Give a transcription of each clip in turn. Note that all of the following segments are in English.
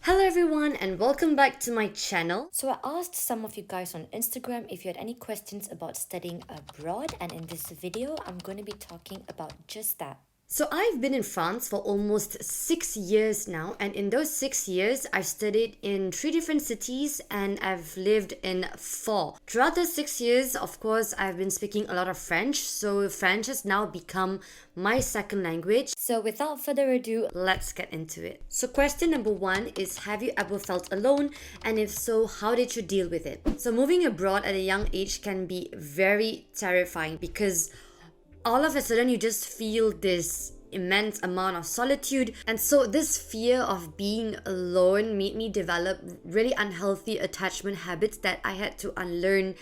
Hello everyone and welcome back to my channel. So I asked some of you guys on Instagram if you had any questions about studying abroad, and in this video I'm going to be talking about just that. So I've been in France for almost 6 years now, and in those 6 years I've studied in 3 different cities and I've lived in 4. Throughout those 6 years, of course, I've been speaking a lot of French, so French has now become my second language. So without further ado, let's get into it. So question number 1 is, have you ever felt alone? And if so, how did you deal with it? So moving abroad at a young age can be very terrifying because all of a sudden you just feel this immense amount of solitude, and so this fear of being alone made me develop really unhealthy attachment habits that I had to unlearn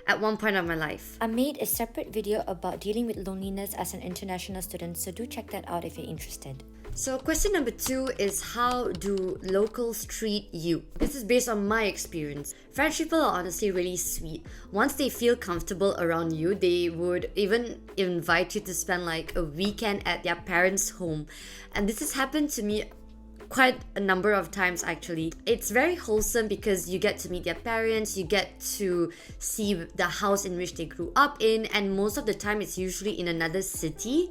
at one point of my life. I made a separate video about dealing with loneliness as an international student, so do check that out if you're interested. So question number 2 is, how do locals treat you? This is based on my experience. French people are honestly really sweet. Once they feel comfortable around you, they would even invite you to spend like a weekend at their parents' home. And this has happened to me quite a number of times actually. It's very wholesome because you get to meet their parents, you get to see the house in which they grew up in, and most of the time it's usually in another city.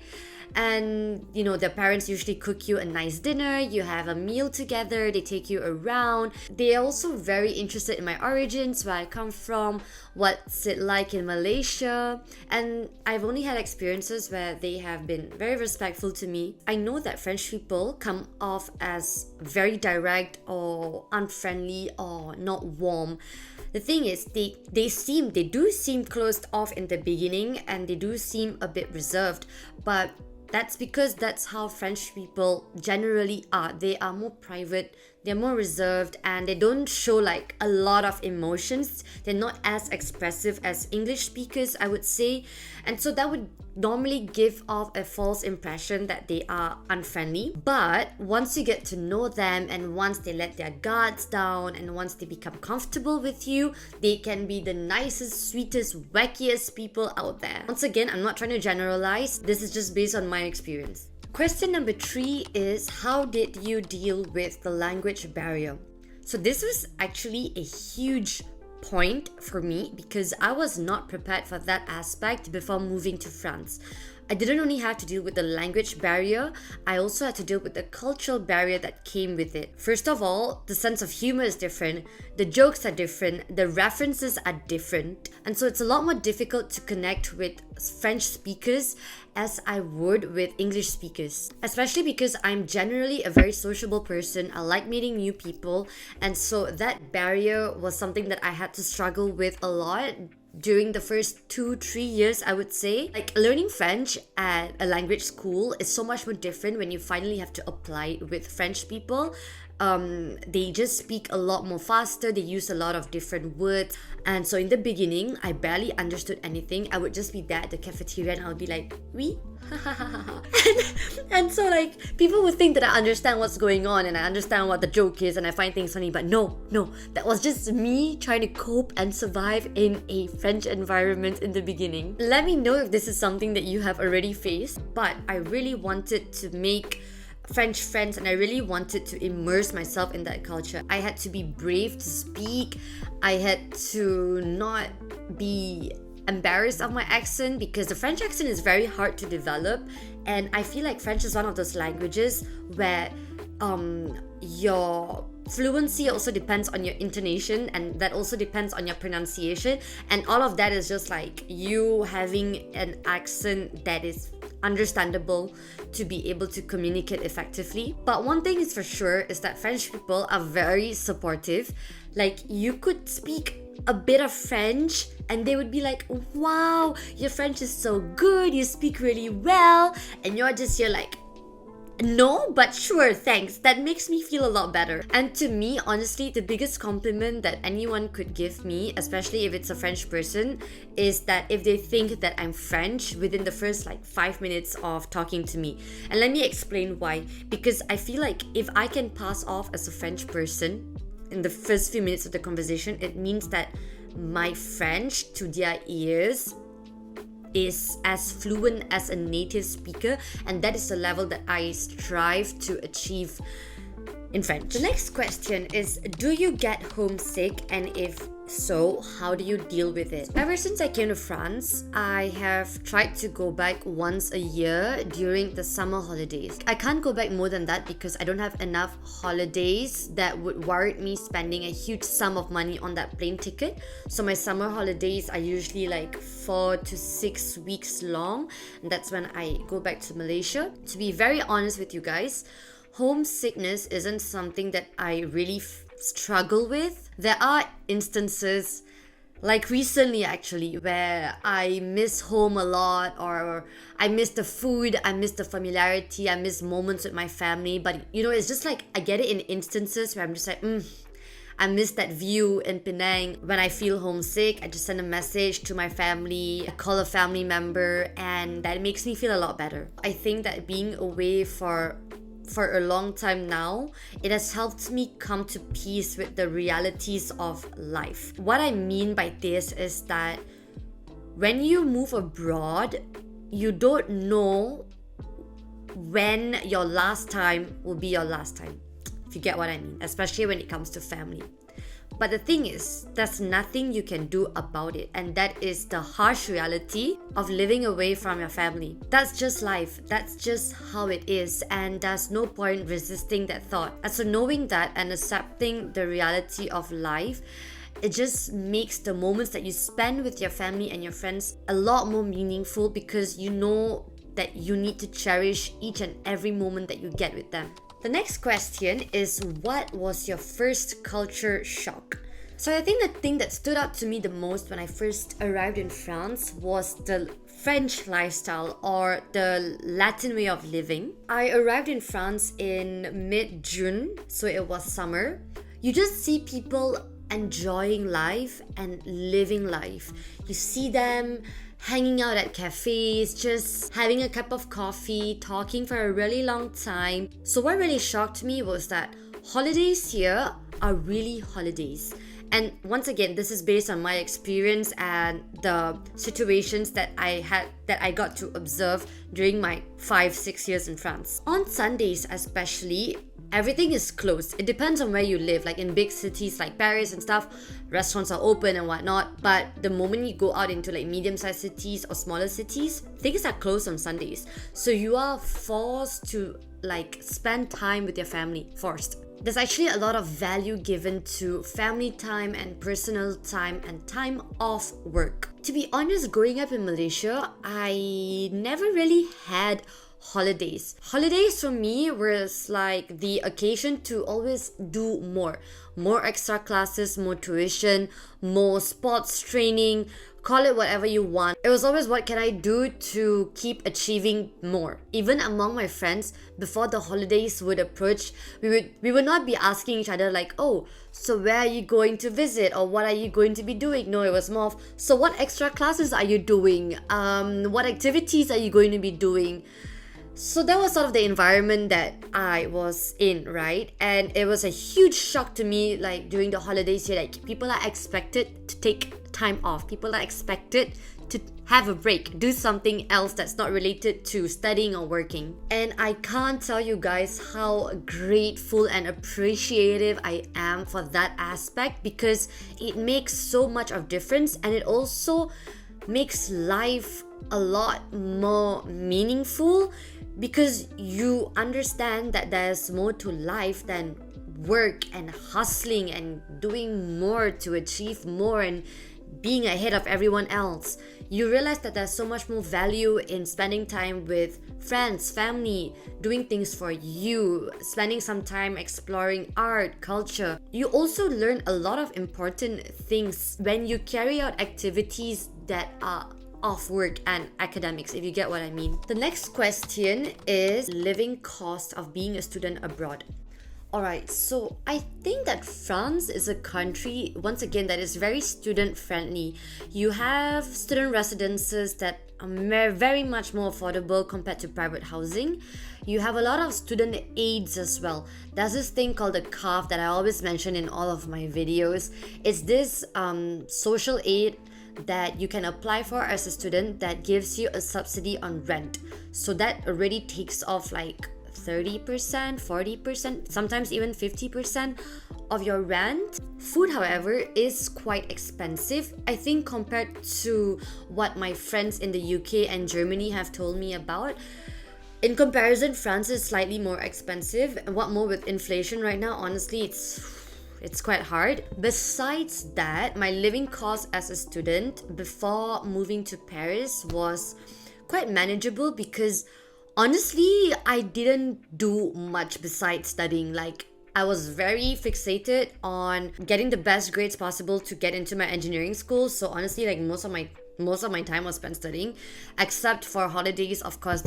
And you know, their parents usually cook you a nice dinner, you have a meal together, they take you around. They are also very interested in my origins, where I come from, what's it like in Malaysia, and I've only had experiences where they have been very respectful to me. I know that French people come off as very direct or unfriendly or not warm. The thing is, they do seem closed off in the beginning, and they do seem a bit reserved, but that's because that's how French people generally are. They are more private, they're more reserved, and they don't show like a lot of emotions. They're not as expressive as English speakers, I would say. And so that would normally give off a false impression that they are unfriendly. But once you get to know them, and once they let their guards down, and once they become comfortable with you, they can be the nicest, sweetest, wackiest people out there. Once again, I'm not trying to generalize. This is just based on my experience. Question number 3 is, how did you deal with the language barrier? So this was actually a huge point for me because I was not prepared for that aspect before moving to France. I didn't only have to deal with the language barrier, I also had to deal with the cultural barrier that came with it. First of all, the sense of humor is different, the jokes are different, the references are different, and so it's a lot more difficult to connect with French speakers as I would with English speakers. Especially because I'm generally a very sociable person, I like meeting new people, and so that barrier was something that I had to struggle with a lot during the first 2-3 years, I would say. Like, learning French at a language school is so much more different when you finally have to apply it with French people. They just speak a lot more faster, they use a lot of different words, and so in the beginning I barely understood anything. I would just be there at the cafeteria and I'll be like, oui, and so like people would think that I understand what's going on and I understand what the joke is and I find things funny, but no, that was just me trying to cope and survive in a French environment in the beginning. Let me know if this is something that you have already faced, but I really wanted to make French friends and I really wanted to immerse myself in that culture. I had to be brave to speak. I had to not be embarrassed of my accent because the French accent is very hard to develop, and I feel like French is one of those languages where your fluency also depends on your intonation, and that also depends on your pronunciation, and all of that is just like you having an accent that is understandable to be able to communicate effectively. But one thing is for sure is that French people are very supportive. Like, you could speak a bit of French and they would be like, wow, your French is so good, you speak really well, and you're just here like, no, but sure, thanks. That makes me feel a lot better. And to me, honestly, the biggest compliment that anyone could give me, especially if it's a French person, is that if they think that I'm French within the first like 5 minutes of talking to me. And let me explain why. Because I feel like if I can pass off as a French person in the first few minutes of the conversation, it means that my French to their ears is as fluent as a native speaker, and that is the level that I strive to achieve in French. The next question is, do you get homesick, and if so, how do you deal with it? Ever since I came to France, I have tried to go back once a year during the summer holidays. I can't go back more than that because I don't have enough holidays that would warrant me spending a huge sum of money on that plane ticket. So my summer holidays are usually like 4 to 6 weeks long, and that's when I go back to Malaysia. To be very honest with you guys, homesickness isn't something that I really struggle with. There are instances, like recently actually, where I miss home a lot, or I miss the food, I miss the familiarity, I miss moments with my family. But it's just like I get it in instances where I'm just like, I miss that view in Penang. When I feel homesick, I just send a message to my family, I call a family member, and that makes me feel a lot better. I think that being away for a long time now, it has helped me come to peace with the realities of life. What I mean by this is that when you move abroad, you don't know when your last time will be your last time, if you get what I mean, especially when it comes to family. But the thing is, there's nothing you can do about it, and that is the harsh reality of living away from your family. That's just life. That's just how it is, and there's no point resisting that thought. And so knowing that and accepting the reality of life, it just makes the moments that you spend with your family and your friends a lot more meaningful, because you know that you need to cherish each and every moment that you get with them. The next question is, what was your first culture shock? So I think the thing that stood out to me the most when I first arrived in France was the French lifestyle, or the Latin way of living. I arrived in France in mid-June, so it was summer. You just see people enjoying life and living life. You see them hanging out at cafes, just having a cup of coffee, talking for a really long time. So what really shocked me was that holidays here are really holidays. And once again, this is based on my experience and the situations that I got to observe during my 5-6 years in France. On Sundays especially, everything is closed. It depends on where you live. Like in big cities like Paris and stuff, restaurants are open and whatnot. But the moment you go out into like medium-sized cities or smaller cities, things are closed on Sundays. So you are forced to like spend time with your family. Forced. There's actually a lot of value given to family time and personal time and time off work. To be honest, growing up in Malaysia, I never really had holidays. Holidays for me was like the occasion to always do more. More extra classes, more tuition, more sports training, call it whatever you want. It was always, what can I do to keep achieving more? Even among my friends, before the holidays would approach, we would not be asking each other like, oh, so where are you going to visit, or what are you going to be doing? No, it was more of, so what extra classes are you doing? What activities are you going to be doing? So that was sort of the environment that I was in, right? And it was a huge shock to me, like during the holidays here, like people are expected to take time off. People are expected to have a break, do something else that's not related to studying or working. And I can't tell you guys how grateful and appreciative I am for that aspect, because it makes so much of difference, and it also makes life a lot more meaningful, because you understand that there's more to life than work and hustling and doing more to achieve more and being ahead of everyone else. You realize that there's so much more value in spending time with friends, family, doing things for you, spending some time exploring art, culture. You also learn a lot of important things when you carry out activities that are off work and academics, if you get what I mean. The next question is living cost of being a student abroad. Alright, so I think that France is a country, once again, that is very student friendly. You have student residences that are very much more affordable compared to private housing. You have a lot of student aids as well. There's this thing called the CAF that I always mention in all of my videos. It's this social aid that you can apply for as a student that gives you a subsidy on rent. So that already takes off like 30%, 40%, sometimes even 50% of your rent. Food, however, is quite expensive. I think compared to what my friends in the UK and Germany have told me about, in comparison, France is slightly more expensive. And what more with inflation right now, honestly, it's quite hard. Besides that, my living cost as a student before moving to Paris was quite manageable because honestly, I didn't do much besides studying. Like, I was very fixated on getting the best grades possible to get into my engineering school. So honestly, like most of my time was spent studying, except for holidays. Of course,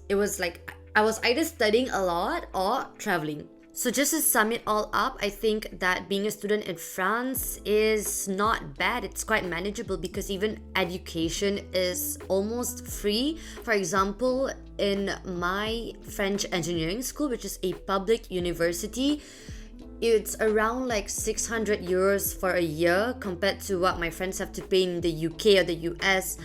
it was like I was either studying a lot or traveling. So just to sum it all up, I think that being a student in France is not bad. It's quite manageable because even education is almost free. For example, in my French engineering school, which is a public university, it's around like 600 euros for a year compared to what my friends have to pay in the UK or the US.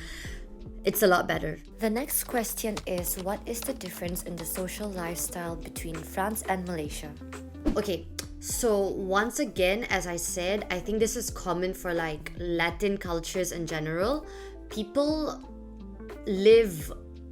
It's a lot better. The next question is, what is the difference in the social lifestyle between France and Malaysia? Okay, so once again, as I said, I think this is common for like Latin cultures in general. People live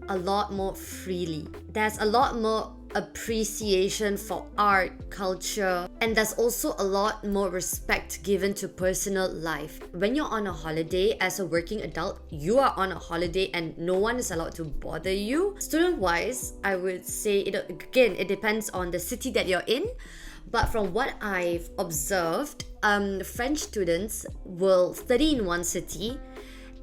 a lot more freely. There's a lot more appreciation for art, culture, and there's also a lot more respect given to personal life. When you're on a holiday as a working adult, you are on a holiday and no one is allowed to bother you. Student-wise, I would say, it depends on the city that you're in. But from what I've observed, French students will study in one city,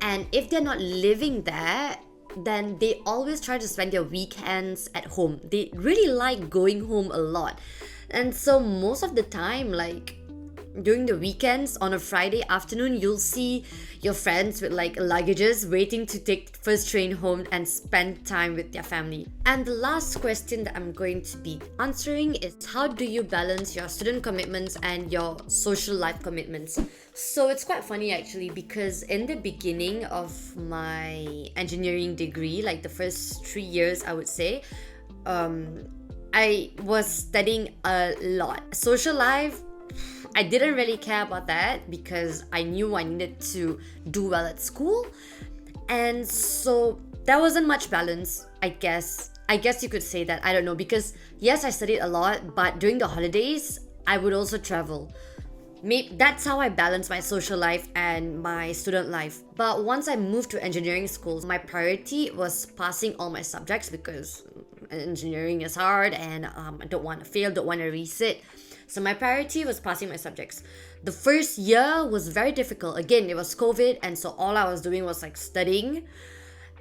and if they're not living there, then they always try to spend their weekends at home. They really like going home a lot. And so most of the time, like during the weekends on a Friday afternoon, you'll see your friends with like luggages waiting to take first train home and spend time with their family. And the last question that I'm going to be answering is, how do you balance your student commitments and your social life commitments? So it's quite funny actually, because in the beginning of my engineering degree, like the first 3 years, I would say, I was studying a lot. Social life, I didn't really care about that because I knew I needed to do well at school. And so there wasn't much balance, I guess. I guess you could say that. I don't know, because yes, I studied a lot, but during the holidays, I would also travel. Maybe that's how I balance my social life and my student life. But once I moved to engineering school, my priority was passing all my subjects because engineering is hard and I don't want to fail, don't want to resit. So my priority was passing my subjects. The first year was very difficult. Again, it was COVID, and so all I was doing was like studying.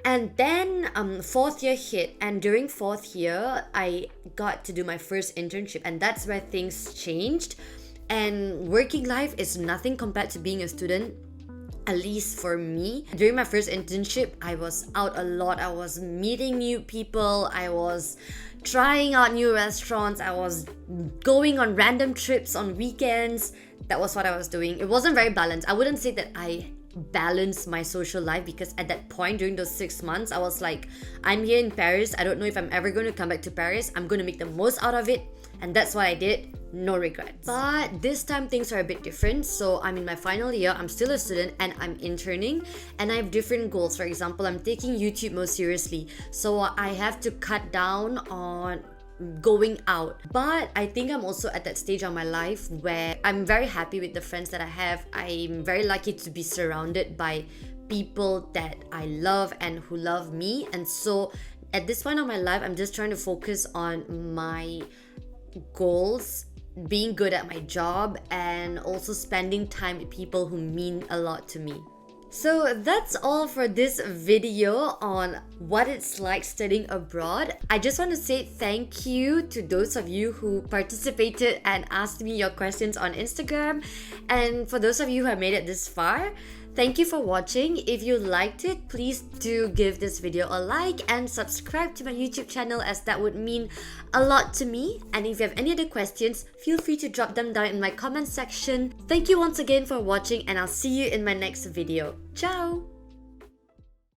And then fourth year hit, and during fourth year, I got to do my first internship, and that's where things changed. And working life is nothing compared to being a student, at least for me. During my first internship, I was out a lot. I was meeting new people. I was trying out new restaurants. I was going on random trips on weekends. That was what I was doing. It wasn't very balanced. I wouldn't say that I balanced my social life, because at that point during those 6 months, I was like, I'm here in Paris. I don't know if I'm ever going to come back to Paris. I'm going to make the most out of it. And that's what I did. No regrets. But this time things are a bit different. So I'm in my final year, I'm still a student, and I'm interning, and I have different goals. For example, I'm taking YouTube more seriously, so I have to cut down on going out. But I think I'm also at that stage of my life where I'm very happy with the friends that I have. I'm very lucky to be surrounded by people that I love and who love me. And so at this point of my life, I'm just trying to focus on my goals, being good at my job, and also spending time with people who mean a lot to me. So that's all for this video on what it's like studying abroad. I just want to say thank you to those of you who participated and asked me your questions on Instagram. And for those of you who have made it this far, thank you for watching. If you liked it, please do give this video a like and subscribe to my YouTube channel, as that would mean a lot to me. And if you have any other questions, feel free to drop them down in my comment section. Thank you once again for watching, and I'll see you in my next video. Ciao!